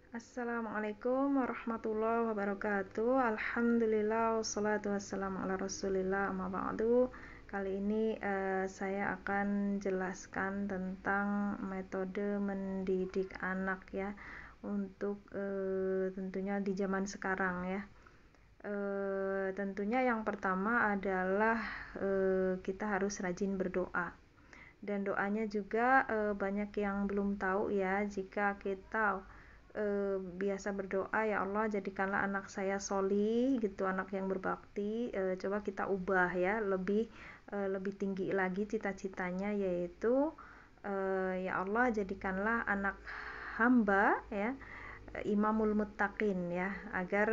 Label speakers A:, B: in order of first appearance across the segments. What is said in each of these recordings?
A: Assalamualaikum warahmatullahi wabarakatuh. Alhamdulillah wassalatu wassalamu ala rasulillah amma ba'du. Kali ini saya akan jelaskan tentang metode mendidik anak ya, untuk tentunya di zaman sekarang ya. Tentunya yang pertama adalah kita harus rajin berdoa. Dan doanya juga banyak yang belum tahu ya. Jika kita biasa berdoa, ya Allah jadikanlah anak saya solih gitu, anak yang berbakti, coba kita ubah ya, lebih tinggi lagi cita-citanya, yaitu ya Allah jadikanlah anak hamba ya imamul muttaqin ya, agar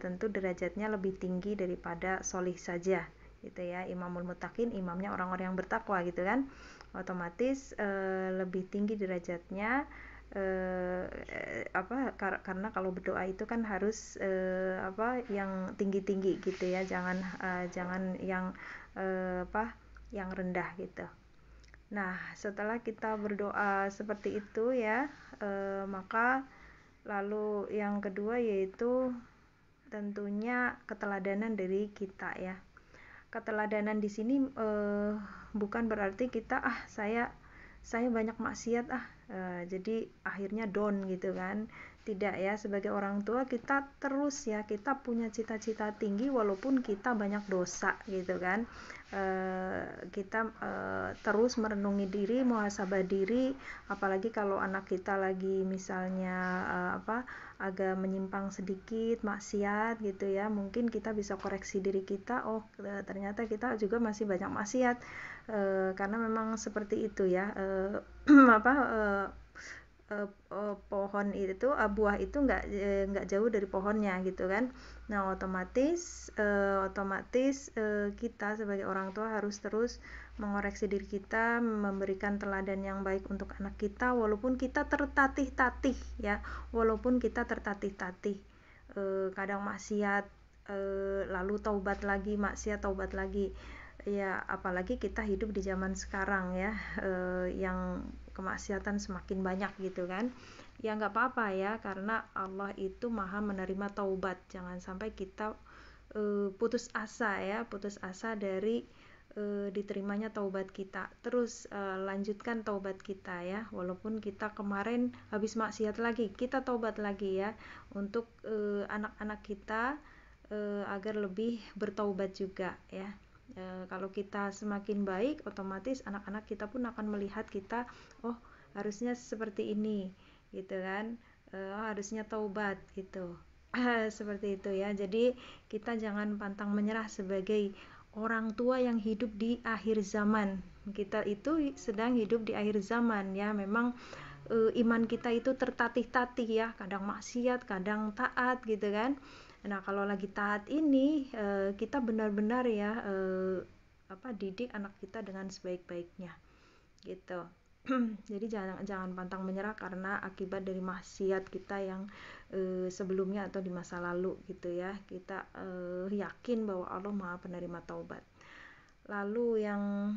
A: tentu derajatnya lebih tinggi daripada solih saja gitu ya. Imamul muttaqin, imamnya orang-orang yang bertakwa gitu kan, otomatis lebih tinggi derajatnya. Karena kalau berdoa itu kan harus yang tinggi-tinggi gitu ya, jangan yang yang rendah gitu. Nah, setelah kita berdoa seperti itu ya, maka lalu yang kedua yaitu tentunya keteladanan dari kita ya. Keteladanan di sini bukan berarti kita saya banyak maksiat jadi akhirnya down gitu kan. Tidak ya, sebagai orang tua kita terus ya, kita punya cita-cita tinggi walaupun kita banyak dosa gitu kan. Kita terus merenungi diri, muhasabah diri, apalagi kalau anak kita lagi misalnya agak menyimpang sedikit, maksiat gitu ya, mungkin kita bisa koreksi diri kita, ternyata kita juga masih banyak maksiat, karena memang seperti itu ya. Pohon itu, buah itu nggak jauh dari pohonnya gitu kan. Nah, otomatis kita sebagai orang tua harus terus mengoreksi diri kita, memberikan teladan yang baik untuk anak kita, walaupun kita tertatih-tatih ya, kadang maksiat, lalu taubat lagi, maksiat taubat lagi ya. Apalagi kita hidup di zaman sekarang ya, yang kemaksiatan semakin banyak gitu kan. Ya nggak apa-apa ya, karena Allah itu maha menerima taubat. Jangan sampai kita putus asa dari diterimanya taubat kita. Terus lanjutkan taubat kita ya, walaupun kita kemarin habis maksiat lagi, kita taubat lagi ya, untuk anak-anak kita agar lebih bertaubat juga ya. Kalau kita semakin baik, otomatis anak-anak kita pun akan melihat kita, harusnya seperti ini gitu kan, harusnya taubat gitu. Seperti itu ya. Jadi kita jangan pantang menyerah sebagai orang tua yang hidup di akhir zaman. Kita itu sedang hidup di akhir zaman ya. Memang iman kita itu tertatih-tatih ya, kadang maksiat, kadang taat gitu kan. Nah, kalau lagi taat ini kita benar-benar ya didik anak kita dengan sebaik-baiknya gitu. Jadi jangan pantang menyerah karena akibat dari maksiat kita yang sebelumnya atau di masa lalu gitu ya. Kita yakin bahwa Allah Maha Penerima Taubat. Lalu yang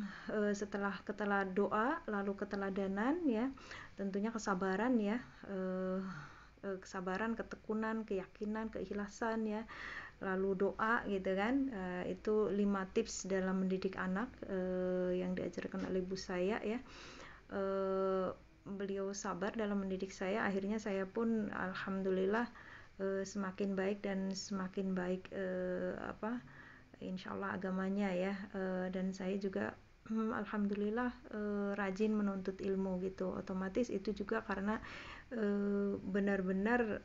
A: setelah doa, lalu keteladanan ya, tentunya kesabaran ya, kesabaran, ketekunan, keyakinan, keikhlasan ya, lalu doa gitu kan. Itu 5 tips dalam mendidik anak yang diajarkan oleh ibu saya ya. Beliau sabar dalam mendidik saya, akhirnya saya pun alhamdulillah semakin baik dan semakin baik insyaallah agamanya ya. Dan saya juga alhamdulillah rajin menuntut ilmu gitu. Otomatis itu juga karena benar-benar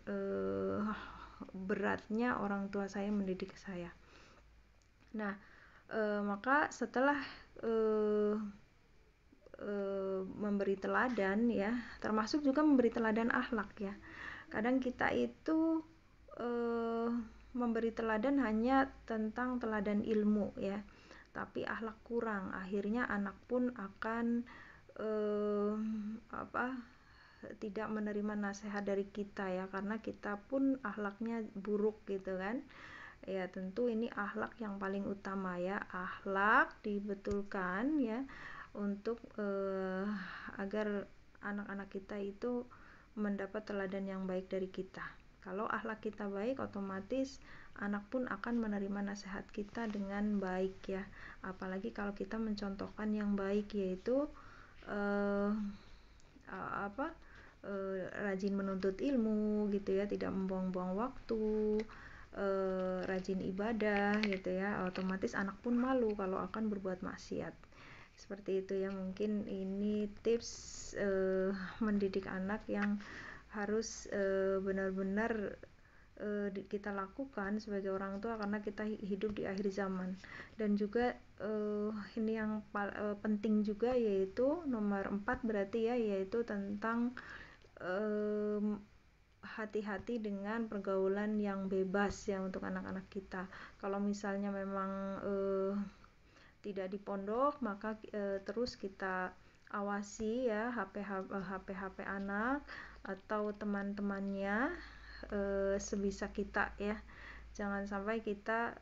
A: beratnya orang tua saya mendidik saya. Nah, maka setelah memberi teladan ya, termasuk juga memberi teladan akhlak ya. Kadang kita itu memberi teladan hanya tentang teladan ilmu ya, tapi akhlak kurang, akhirnya anak pun akan tidak menerima nasihat dari kita ya, karena kita pun akhlaknya buruk gitu kan. Ya tentu ini akhlak yang paling utama ya, akhlak dibetulkan ya, untuk agar anak-anak kita itu mendapat teladan yang baik dari kita. Kalau akhlak kita baik, otomatis anak pun akan menerima nasihat kita dengan baik ya. Apalagi kalau kita mencontohkan yang baik, yaitu uh, rajin menuntut ilmu gitu ya, tidak membuang-buang waktu, rajin ibadah gitu ya. Otomatis anak pun malu kalau akan berbuat maksiat. Seperti itu ya, mungkin ini tips mendidik anak yang harus benar-benar kita lakukan sebagai orang tua, karena kita hidup di akhir zaman. Dan juga ini yang penting juga, yaitu nomor 4 berarti ya, yaitu tentang hati-hati dengan pergaulan yang bebas ya untuk anak-anak kita. Kalau misalnya memang tidak di pondok, maka terus kita awasi ya HP anak atau teman-temannya sebisa kita ya. Jangan sampai kita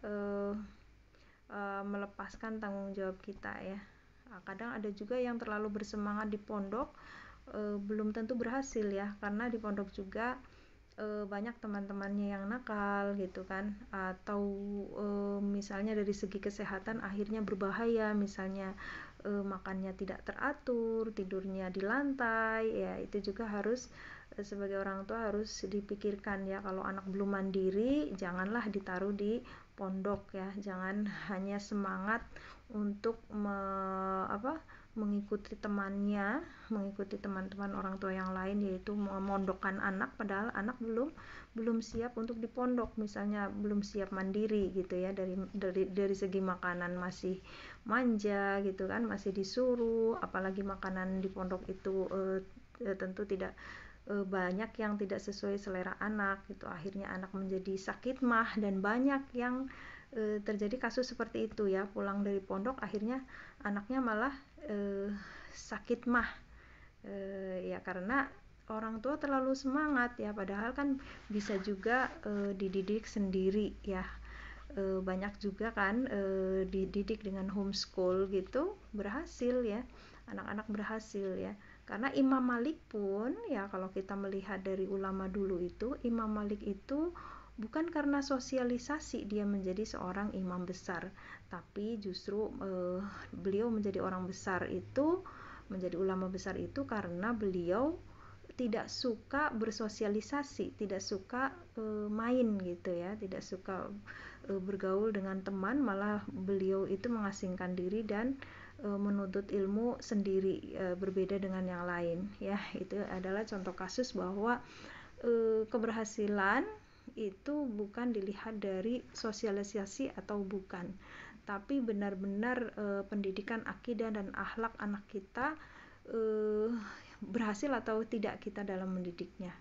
A: melepaskan tanggung jawab kita ya. Kadang ada juga yang terlalu bersemangat di pondok, belum tentu berhasil ya, karena di pondok juga banyak teman-temannya yang nakal gitu kan, atau misalnya dari segi kesehatan akhirnya berbahaya, misalnya makannya tidak teratur, tidurnya di lantai ya. Itu juga harus sebagai orang tua harus dipikirkan ya. Kalau anak belum mandiri, janganlah ditaruh di pondok ya. Jangan hanya semangat untuk mengikuti temannya, mengikuti teman-teman orang tua yang lain, yaitu memondokkan anak, padahal anak belum siap untuk dipondok, misalnya belum siap mandiri gitu ya, dari segi makanan masih manja gitu kan, masih disuruh, apalagi makanan di pondok itu tentu tidak banyak yang tidak sesuai selera anak gitu. Akhirnya anak menjadi sakit mah, dan banyak yang terjadi kasus seperti itu ya, pulang dari pondok akhirnya anaknya malah sakit mah ya, karena orang tua terlalu semangat ya, padahal kan bisa juga dididik sendiri ya. Banyak juga kan dididik dengan homeschool gitu, berhasil ya, anak-anak berhasil ya. Karena Imam Malik pun ya, kalau kita melihat dari ulama dulu itu, Imam Malik itu bukan karena sosialisasi dia menjadi seorang imam besar, tapi justru beliau menjadi orang besar itu, menjadi ulama besar itu karena beliau tidak suka bersosialisasi, tidak suka main gitu ya, tidak suka bergaul dengan teman, malah beliau itu mengasingkan diri dan menuntut ilmu sendiri, berbeda dengan yang lain ya. Itu adalah contoh kasus bahwa keberhasilan itu bukan dilihat dari sosialisasi atau bukan, tapi benar-benar pendidikan akidah dan akhlak anak kita berhasil atau tidak kita dalam mendidiknya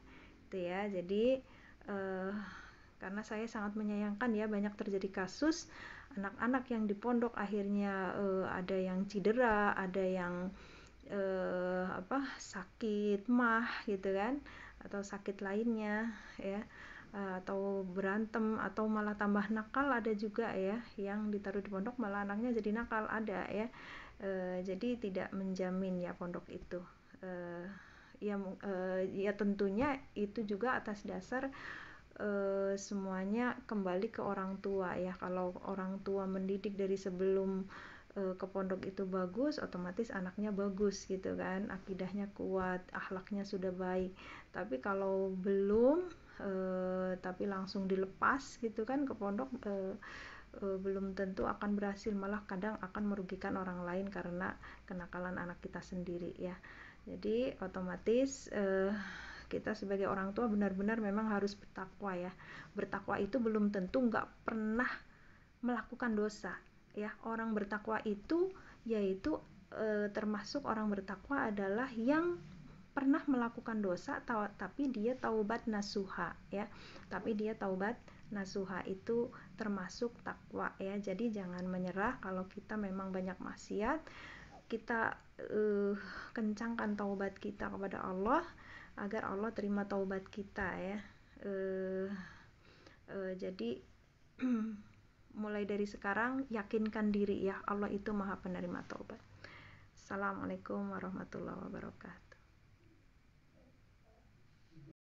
A: itu ya. Jadi karena saya sangat menyayangkan ya, banyak terjadi kasus anak-anak yang di pondok akhirnya ada yang cedera, ada yang sakit mah gitu kan, atau sakit lainnya ya, atau berantem, atau malah tambah nakal ada juga ya, yang ditaruh di pondok malah anaknya jadi nakal ada ya. Jadi tidak menjamin ya pondok itu. Ya tentunya itu juga atas dasar semuanya kembali ke orang tua ya. Kalau orang tua mendidik dari sebelum ke pondok itu bagus, otomatis anaknya bagus gitu kan, akidahnya kuat, akhlaknya sudah baik. Tapi kalau belum tapi langsung dilepas gitu kan ke pondok, belum tentu akan berhasil, malah kadang akan merugikan orang lain karena kenakalan anak kita sendiri ya. Jadi otomatis kita sebagai orang tua benar-benar memang harus bertakwa ya. Bertakwa itu belum tentu nggak pernah melakukan dosa ya. Orang bertakwa itu yaitu termasuk orang bertakwa adalah yang pernah melakukan dosa tapi dia taubat nasuha ya. Tapi dia taubat nasuha itu termasuk takwa ya. Jadi jangan menyerah kalau kita memang banyak maksiat. Kita kencangkan taubat kita kepada Allah agar Allah terima taubat kita ya. Jadi mulai dari sekarang yakinkan diri ya, Allah itu Maha Penerima taubat. Assalamualaikum warahmatullahi wabarakatuh.